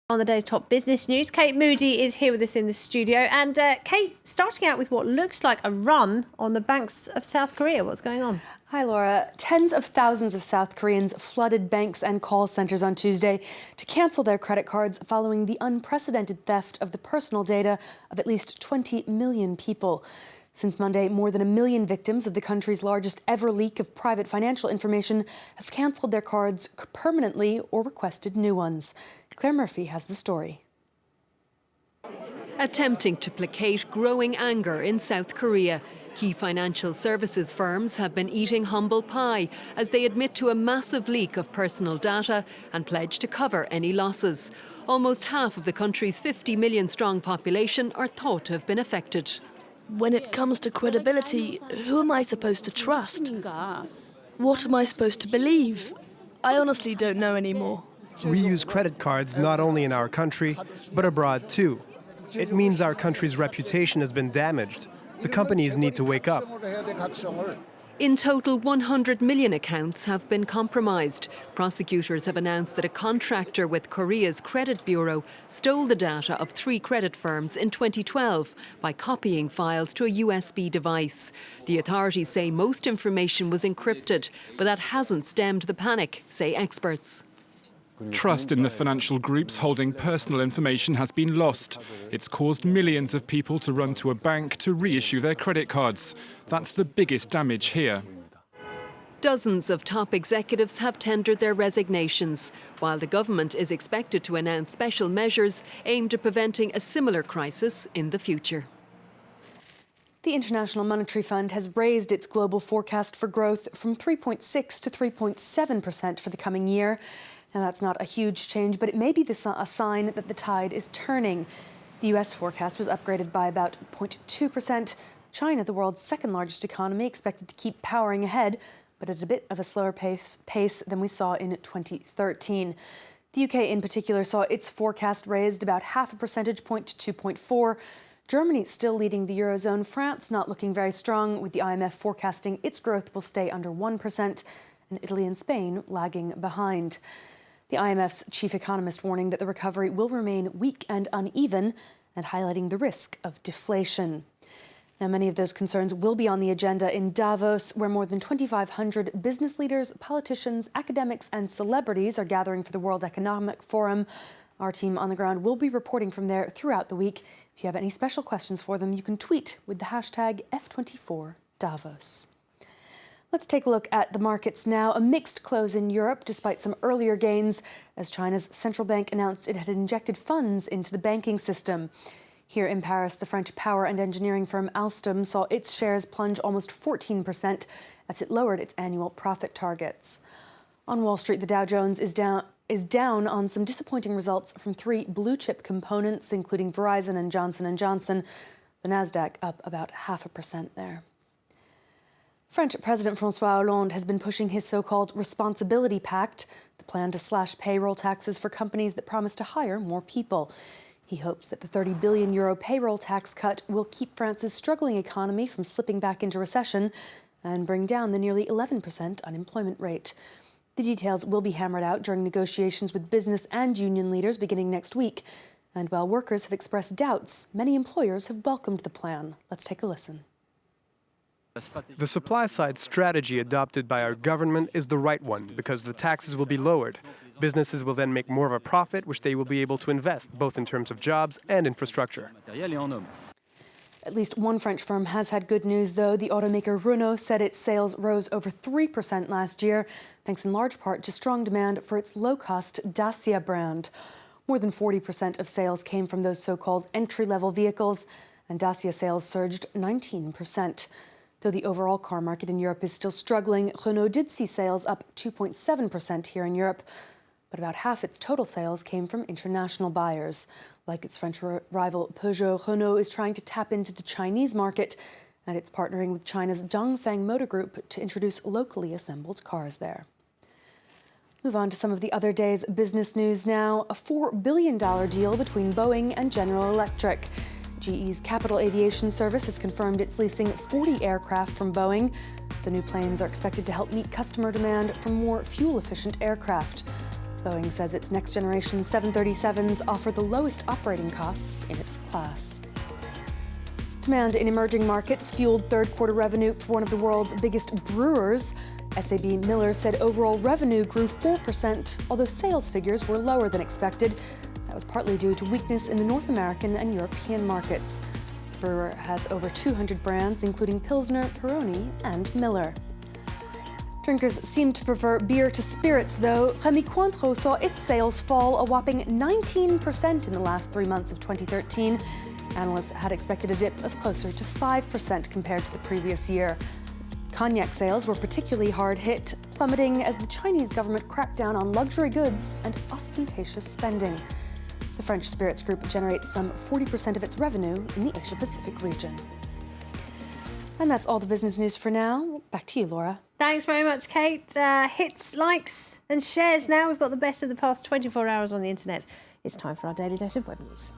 On the day's top business news, Kate Moody is here with us in the studio. And Kate, starting out with what looks like a run on the banks of South Korea. What's going on? Hi, Laura. Tens of thousands of South Koreans flooded banks and call centers on Tuesday to cancel their credit cards following the unprecedented theft of the personal data of at least 20 million people. Since Monday, more than 1 million victims of the country's largest ever leak of private financial information have canceled their cards permanently or requested new ones. Claire Murphy has the story. Attempting to placate growing anger in South Korea, key financial services firms have been eating humble pie as they admit to a massive leak of personal data and pledge to cover any losses. Almost half of the country's 50 million strong population are thought to have been affected. When it comes to credibility, who am I supposed to trust? What am I supposed to believe? I honestly don't know anymore. We use credit cards not only in our country, but abroad too. It means our country's reputation has been damaged. The companies need to wake up. In total, 100 million accounts have been compromised. Prosecutors have announced that a contractor with Korea's credit bureau stole the data of 3 credit firms in 2012 by copying files to a USB device. The authorities say most information was encrypted, but that hasn't stemmed the panic, say experts. Trust in the financial groups holding personal information has been lost. It's caused millions of people to run to a bank to reissue their credit cards. That's the biggest damage here. Dozens of top executives have tendered their resignations, while the government is expected to announce special measures aimed at preventing a similar crisis in the future. The International Monetary Fund has raised its global forecast for growth from 3.6 to 3.7% for the coming year. Now, that's not a huge change, but it may be a sign that the tide is turning. The U.S. forecast was upgraded by about 0.2%. China, the world's second largest economy, expected to keep powering ahead, but at a bit of a slower pace than we saw in 2013. The UK in particular saw its forecast raised about half a percentage point to 2.4. Germany still leading the Eurozone. France not looking very strong, with the IMF forecasting its growth will stay under 1%, and Italy and Spain lagging behind. The IMF's chief economist warning that the recovery will remain weak and uneven and highlighting the risk of deflation. Now, many of those concerns will be on the agenda in Davos, where more than 2,500 business leaders, politicians, academics and celebrities are gathering for the World Economic Forum. Our team on the ground will be reporting from there throughout the week. If you have any special questions for them, you can tweet with the hashtag F24Davos. Let's take a look at the markets now. A mixed close in Europe, despite some earlier gains, as China's central bank announced it had injected funds into the banking system. Here in Paris, the French power and engineering firm Alstom saw its shares plunge almost 14% as it lowered its annual profit targets. On Wall Street, the Dow Jones is down on some disappointing results from 3 blue-chip components, including Verizon and Johnson & Johnson. The Nasdaq up about 0.5% there. French President François Hollande has been pushing his so-called Responsibility Pact, the plan to slash payroll taxes for companies that promise to hire more people. He hopes that the €30 billion payroll tax cut will keep France's struggling economy from slipping back into recession and bring down the nearly 11% unemployment rate. The details will be hammered out during negotiations with business and union leaders beginning next week. And while workers have expressed doubts, many employers have welcomed the plan. Let's take a listen. The supply-side strategy adopted by our government is the right one because the taxes will be lowered. Businesses will then make more of a profit, which they will be able to invest, both in terms of jobs and infrastructure. At least one French firm has had good news, though. The automaker Renault said its sales rose over 3% last year, thanks in large part to strong demand for its low-cost Dacia brand. More than 40% of sales came from those so-called entry-level vehicles, and Dacia sales surged 19%. Though the overall car market in Europe is still struggling, Renault did see sales up 2.7% here in Europe, but about half its total sales came from international buyers. Like its French rival Peugeot, Renault is trying to tap into the Chinese market, and it's partnering with China's Dongfeng Motor Group to introduce locally assembled cars there. Move on to some of the other day's business news now. A $4 billion deal between Boeing and General Electric. GE's Capital Aviation Service has confirmed it's leasing 40 aircraft from Boeing. The new planes are expected to help meet customer demand for more fuel-efficient aircraft. Boeing says its next-generation 737s offer the lowest operating costs in its class. Demand in emerging markets fueled third-quarter revenue for one of the world's biggest brewers. SAB Miller said overall revenue grew 4%, although sales figures were lower than expected. That was partly due to weakness in the North American and European markets. The brewer has over 200 brands, including Pilsner, Peroni, and Miller. Drinkers seem to prefer beer to spirits, though. Rémy Cointreau saw its sales fall a whopping 19% in the last 3 months of 2013. Analysts had expected a dip of closer to 5% compared to the previous year. Cognac sales were particularly hard hit, plummeting as the Chinese government cracked down on luxury goods and ostentatious spending. The French spirits group generates some 40% of its revenue in the Asia-Pacific region. And that's all the business news for now. Back to you, Laura. Thanks very much, Kate. Hits, likes and shares now. We've got the best of the past 24 hours on the internet. It's time for our daily dose of web news.